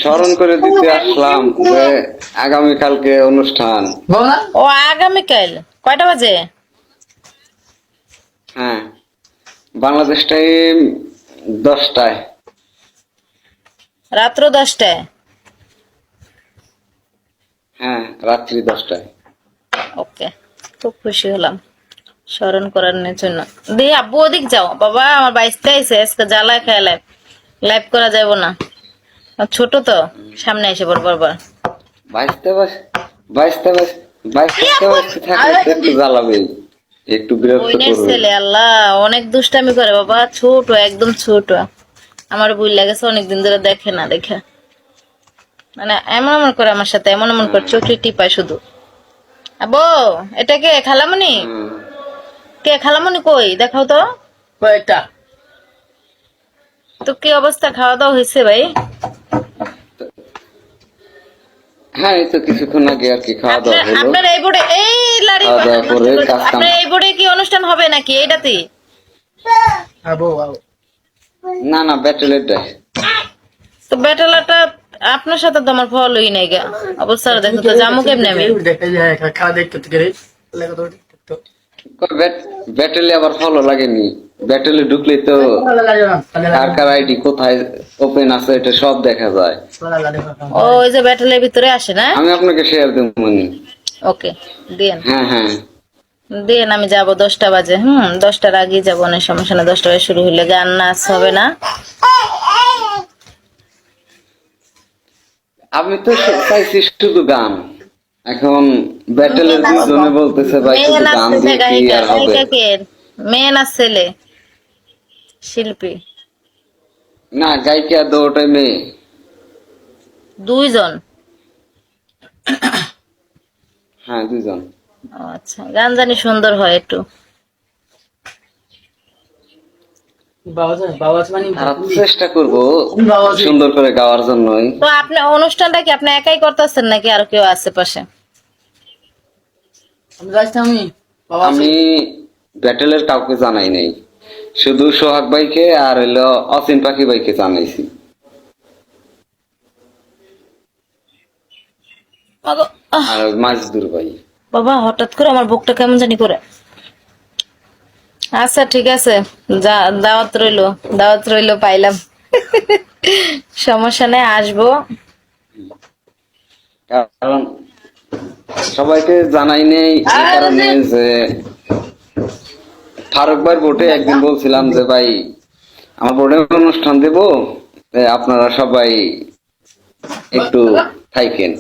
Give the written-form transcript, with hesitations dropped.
স্মরণ করে দিতে আসলাম যে আগামীকালকে অনুষ্ঠান। ও আগামীকাল কয়টা বাজে? হ্যাঁ, বাংলাদেশ টাইম 10টায়। রাত্র 10টায়? হ্যাঁ, রাত্রি 10টায়। ওকে, খুব খুশি হলাম স্মরণ করার জন্য। দিয়ে আব্বু ওদিক যাও বাবা, আমার বাইসতে আইসে আজকে জ্বালায় খায় লাইভ লাইভ করা যাবো না, ছোট তো সামনে এসে বরাবর। বাইশটা বাইশটা বাইশটা বাইশটা থাকলে তো একটু জ্বালাবেই, একটু বিরক্ত বইনের করবে। ছেলে আল্লাহ অনেক দুষ্টামি করে বাবা, ছোট একদম ছোট। আমার বই লাগেছে অনেকদিন ধরে দেখে না, দেখে মানে এমন এমন করে আমার সাথে, এমন এমন করে চোখে টিপায় শুধু। আবো এটা কে? খালামণি? কে খালামণি? কই দেখাও তো কয়টা। তো কি অবস্থা, খাওয়া দাওয়া হয়েছে ভাই? হ্যাঁ, এই তো কিছুক্ষণ আগে আর কি খাওয়া দাওয়া হলো। আপনার এই বোর্ডে এই লাড়ি খাওয়া দাওয়া করে কাজ কাম। আপনার এই বোর্ডে কি অনুষ্ঠান হবে নাকি এইটাতে? আবো আবো না না, ব্যাটেলের দেয়। তো ব্যাটেলাটা আপনার সাথে তো আমার ফলোই নাই গা, অবস্থা দেখো তো জামু কেমনে আমি? খাওয়া দেখতে তো করে দেখতো ব্যাটেলে আবার ফলো লাগেনি। ব্যাটেলে ঢুকলে তো ভালো লাগে না কার কার আইডি কোথায় ওপেন আছে এটা সব দেখা যায়। ভালো লাগে ও ওই যে ব্যাটেলের ভিতরে আসে না? আমি আপনাকে শেয়ার দেব মনি। ওকে দেন হ্যাঁ হ্যাঁ, দেন, আমি যাবো 10টা বাজে। 10টার আগে যাবো, অনেক সমস্যা না। 10টা বাজে শুরু হইলে গান নাচ হবে না। আমি তো চাইছি শুধু গান। এখন ব্যাটেলের দুজনে বলতেছে ভাই মেয়ে শুধু গান নাচতেছে, দিয়ে কি গায়িকা আর হবে। গায়িকা কে? মেয়ে না ছেলে? শিল্পী না, গায়িকা তো ওটাই মেয়ে। 2জন? হ্যাঁ, 2জন। ও আচ্ছা, গান জানি সুন্দর হয় একটু। বাবা মানে আর চেষ্টা করব বাবা জি। সুন্দর করে গাওয়ার জন্যই। তো আপনি অনুষ্ঠানটা কি আপনি একাই করতেছেন নাকি আর কেউ আছে পাশে? আমি যাইছি আমি বাবা আমি ব্যাটেলের কাউকে জানাই নাই, শুধু সোহাগ ভাইকে আর হইলো অসীম পাখি ভাইকে জানাইছি। আগো, আহ, আর মাজদুর ভাই। বাবা হঠাৎ করে আমার বুকটা কেমন জানি করে। আচ্ছা ঠিক আছে, দাওয়াত রইলো, দাওয়াত রইলো, পাইলাম। সমস্যা নেই, আসবো। কারণ সবাইকে জানাই নেই এই কারণে যে ফারুক ভাইয়ের বোর্ডে একদিন বলছিলাম যে ভাই আমার বোর্ডে অনুষ্ঠান দেব, আপনারা সবাই একটু থাকেন।